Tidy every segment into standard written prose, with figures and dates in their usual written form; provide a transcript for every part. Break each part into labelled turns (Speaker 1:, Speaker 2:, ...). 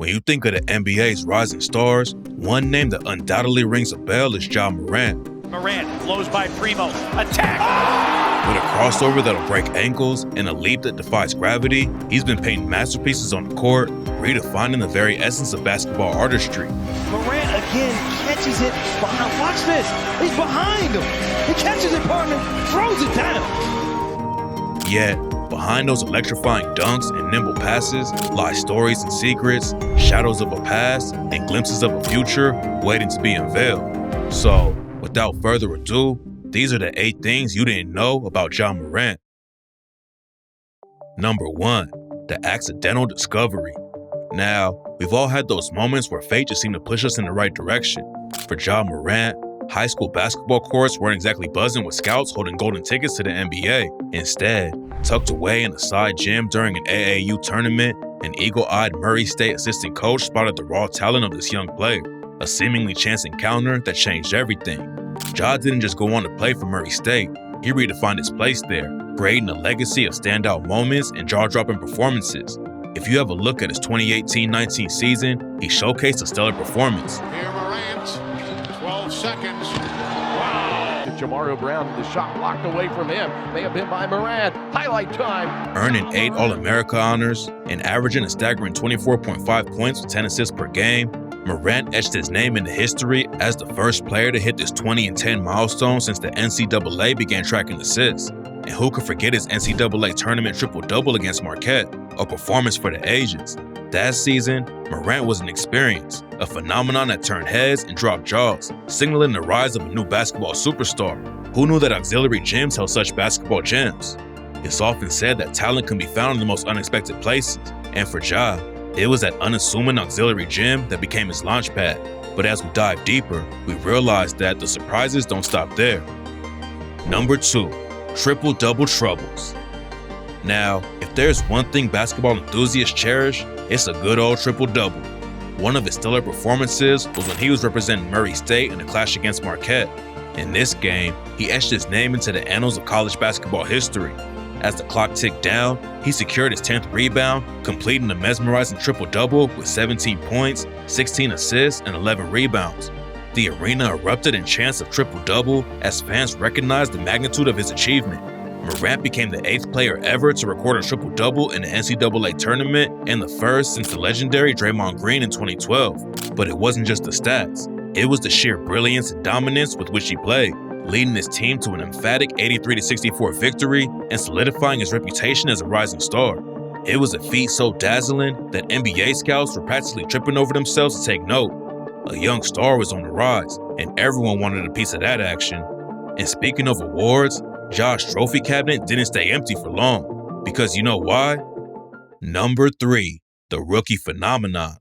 Speaker 1: When you think of the NBA's rising stars, one name that undoubtedly rings a bell is Ja Morant.
Speaker 2: Morant flows by Primo. Attack!
Speaker 1: With a crossover that'll break ankles and a leap that defies gravity, he's been painting masterpieces on the court, redefining the very essence of basketball artistry.
Speaker 3: Morant again catches it behind. Watch this. He's behind him. He catches it, partner, throws it down.
Speaker 1: Yet, behind those electrifying dunks and nimble passes lie stories and secrets, shadows of a past, and glimpses of a future waiting to be unveiled. So, without further ado, these are the 8 things you didn't know about Ja Morant. Number 1, the accidental discovery. Now, we've all had those moments where fate just seemed to push us in the right direction. For Ja Morant, high school basketball courts weren't exactly buzzing with scouts holding golden tickets to the NBA. Instead, tucked away in a side gym during an AAU tournament, an eagle-eyed Murray State assistant coach spotted the raw talent of this young player, a seemingly chance encounter that changed everything. Ja didn't just go on to play for Murray State. He redefined his place there, creating a legacy of standout moments and jaw-dropping performances. If you have a look at his 2018-19 season, he showcased a stellar performance.
Speaker 4: Here Morant, 12 seconds. Wow!
Speaker 5: Jamario Brown, the shot blocked away from him. May have been by Morant. Highlight time.
Speaker 1: Earning 8 All-America honors and averaging a staggering 24.5 points with 10 assists per game, Morant etched his name into history as the first player to hit this 20-10 milestone since the NCAA began tracking assists. And who could forget his NCAA tournament triple-double against Marquette, a performance for the ages. That season, Morant was an experience, a phenomenon that turned heads and dropped jaws, signaling the rise of a new basketball superstar. Who knew that auxiliary gyms held such basketball gems? It's often said that talent can be found in the most unexpected places, and for Ja, it was that unassuming auxiliary gym that became his launch pad. But as we dive deeper, we realize that the surprises don't stop there. Number 2, triple-double troubles. Now, if there's one thing basketball enthusiasts cherish, it's a good old triple-double. One of his stellar performances was when he was representing Murray State in a clash against Marquette. In this game, he etched his name into the annals of college basketball history. As the clock ticked down, he secured his 10th rebound, completing the mesmerizing triple-double with 17 points, 16 assists, and 11 rebounds. The arena erupted in chants of triple-double as fans recognized the magnitude of his achievement. Morant became the 8th player ever to record a triple-double in the NCAA tournament and the first since the legendary Draymond Green in 2012. But it wasn't just the stats. It was the sheer brilliance and dominance with which he played, leading his team to an emphatic 83-64 victory and solidifying his reputation as a rising star. It was a feat so dazzling that NBA scouts were practically tripping over themselves to take note. A young star was on the rise, and everyone wanted a piece of that action. And speaking of awards, Ja's trophy cabinet didn't stay empty for long. Because you know why? Number 3, the rookie phenomenon.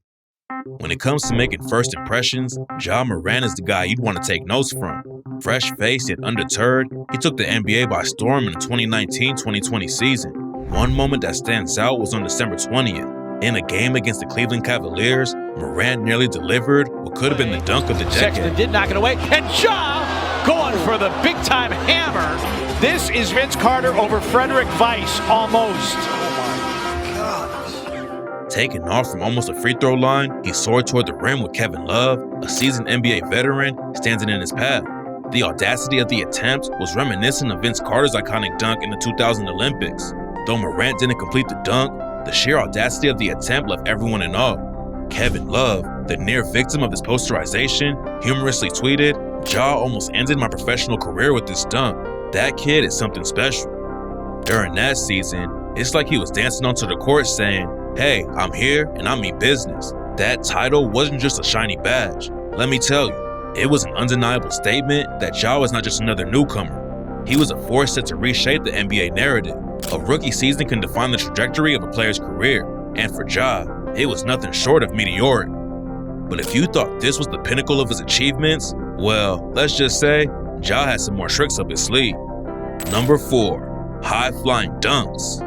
Speaker 1: When it comes to making first impressions, Ja Morant is the guy you'd want to take notes from. Fresh-faced yet undeterred, he took the NBA by storm in the 2019-2020 season. One moment that stands out was on December 20th. In a game against the Cleveland Cavaliers, Morant nearly delivered what could have been the dunk of the decade.
Speaker 2: Sexton did knock it away, and Ja going for the big-time hammer. This is Vince Carter over Frederick Weiss, almost.
Speaker 1: Taking off from almost a free throw line, he soared toward the rim with Kevin Love, a seasoned NBA veteran, standing in his path. The audacity of the attempt was reminiscent of Vince Carter's iconic dunk in the 2000 Olympics. Though Morant didn't complete the dunk, the sheer audacity of the attempt left everyone in awe. Kevin Love, the near victim of his posterization, humorously tweeted, "Ja almost ended my professional career with this dunk. That kid is something special." During that season, it's like he was dancing onto the court saying, "Hey, I'm here and I mean business." That title wasn't just a shiny badge. Let me tell you, it was an undeniable statement that Ja was not just another newcomer. He was a force set to reshape the NBA narrative. A rookie season can define the trajectory of a player's career, and for Ja, it was nothing short of meteoric. But if you thought this was the pinnacle of his achievements, well, let's just say, Ja had some more tricks up his sleeve. Number 4, high-flying dunks.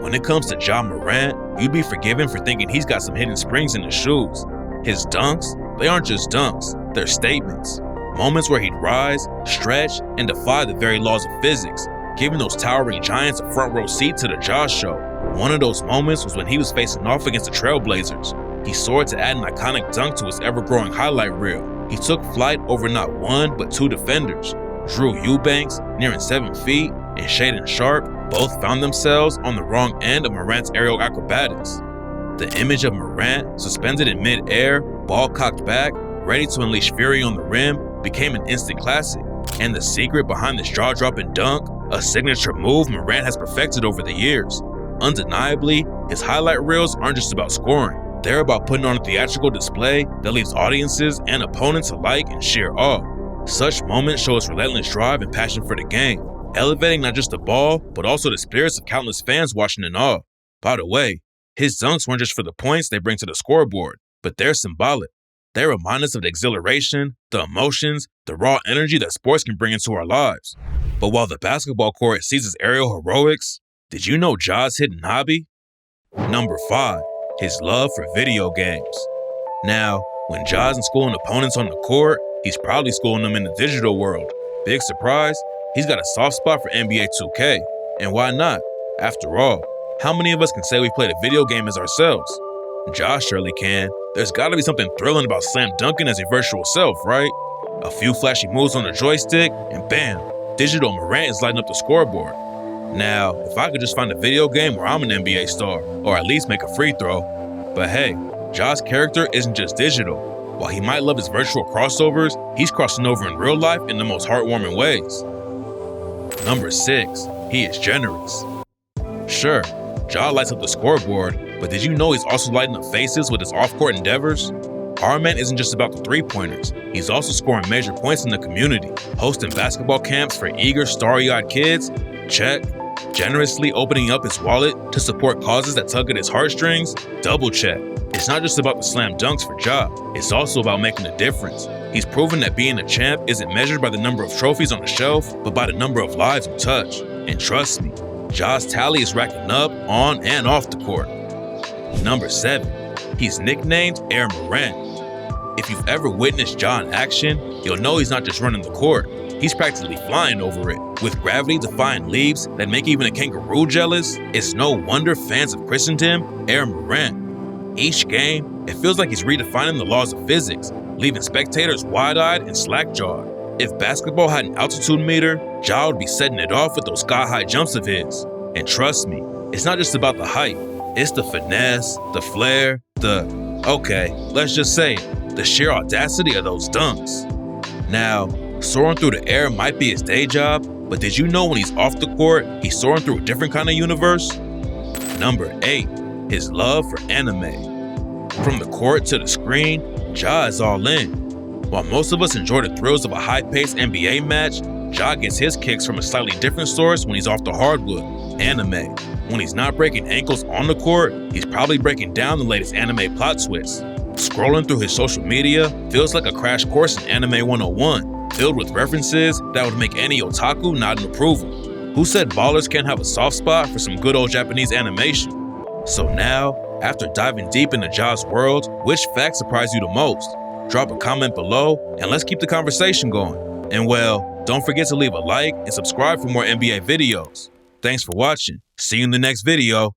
Speaker 1: When it comes to Ja Morant, you'd be forgiven for thinking he's got some hidden springs in his shoes. His dunks, they aren't just dunks, they're statements. Moments where he'd rise, stretch, and defy the very laws of physics, giving those towering giants a front row seat to the Ja show. One of those moments was when he was facing off against the Trailblazers. he soared to add an iconic dunk to his ever-growing highlight reel. He took flight over not one, but two defenders. Drew Eubanks, nearing 7 feet, and Shaedon Sharpe both found themselves on the wrong end of Morant's aerial acrobatics. The image of Morant, suspended in mid-air, ball cocked back, ready to unleash fury on the rim, became an instant classic. And the secret behind this jaw-dropping dunk, a signature move Morant has perfected over the years. Undeniably, his highlight reels aren't just about scoring. They're about putting on a theatrical display that leaves audiences and opponents alike in sheer awe. Such moments show his relentless drive and passion for the game, elevating not just the ball, but also the spirits of countless fans watching in awe. By the way, his dunks weren't just for the points they bring to the scoreboard, but they're symbolic. They remind us of the exhilaration, the emotions, the raw energy that sports can bring into our lives. But while the basketball court sees his aerial heroics, did you know Ja's hidden hobby? Number 5, his love for video games. Now, when Ja isn't schooling opponents on the court, he's probably schooling them in the digital world. Big surprise, he's got a soft spot for NBA 2K. And why not? After all, how many of us can say we played a video game as ourselves? Ja surely can. There's gotta be something thrilling about slam dunking as a virtual self, right? A few flashy moves on the joystick, and bam, digital Morant is lighting up the scoreboard. Now, if I could just find a video game where I'm an NBA star, or at least make a free throw. But hey, Ja's character isn't just digital. While he might love his virtual crossovers, he's crossing over in real life in the most heartwarming ways. Number 6, he is generous. Sure, Ja lights up the scoreboard, but did you know he's also lighting up faces with his off-court endeavors? Our man isn't just about the three-pointers. He's also scoring major points in the community, hosting basketball camps for eager, starry-eyed kids. Check. Generously opening up his wallet to support causes that tug at his heartstrings. Double check. It's not just about the slam dunks for Ja, it's also about making a difference. He's proven that being a champ isn't measured by the number of trophies on the shelf, but by the number of lives you touch. And trust me, Ja's tally is racking up on and off the court. Number 7, he's nicknamed Air Morant. If you've ever witnessed Ja in action, you'll know he's not just running the court. He's practically flying over it. With gravity-defying leaps that make even a kangaroo jealous, it's no wonder fans have christened him Air Morant. Each game, it feels like he's redefining the laws of physics, leaving spectators wide-eyed and slack-jawed. If basketball had an altitude meter, Ja would be setting it off with those sky-high jumps of his. And trust me, it's not just about the height. It's the finesse, the flair, okay, let's just say it, the sheer audacity of those dunks. Now, soaring through the air might be his day job, but did you know when he's off the court, he's soaring through a different kind of universe? Number 8, his love for anime. From the court to the screen, Ja is all in. While most of us enjoy the thrills of a high-paced NBA match, Ja gets his kicks from a slightly different source when he's off the hardwood, anime. When he's not breaking ankles on the court, he's probably breaking down the latest anime plot twists. Scrolling through his social media feels like a crash course in Anime 101, filled with references that would make any otaku nod in approval. Who said ballers can't have a soft spot for some good old Japanese animation? So now, after diving deep into Ja's world, which fact surprised you the most? Drop a comment below and let's keep the conversation going. And well, don't forget to leave a like and subscribe for more NBA videos. Thanks for watching. See you in the next video.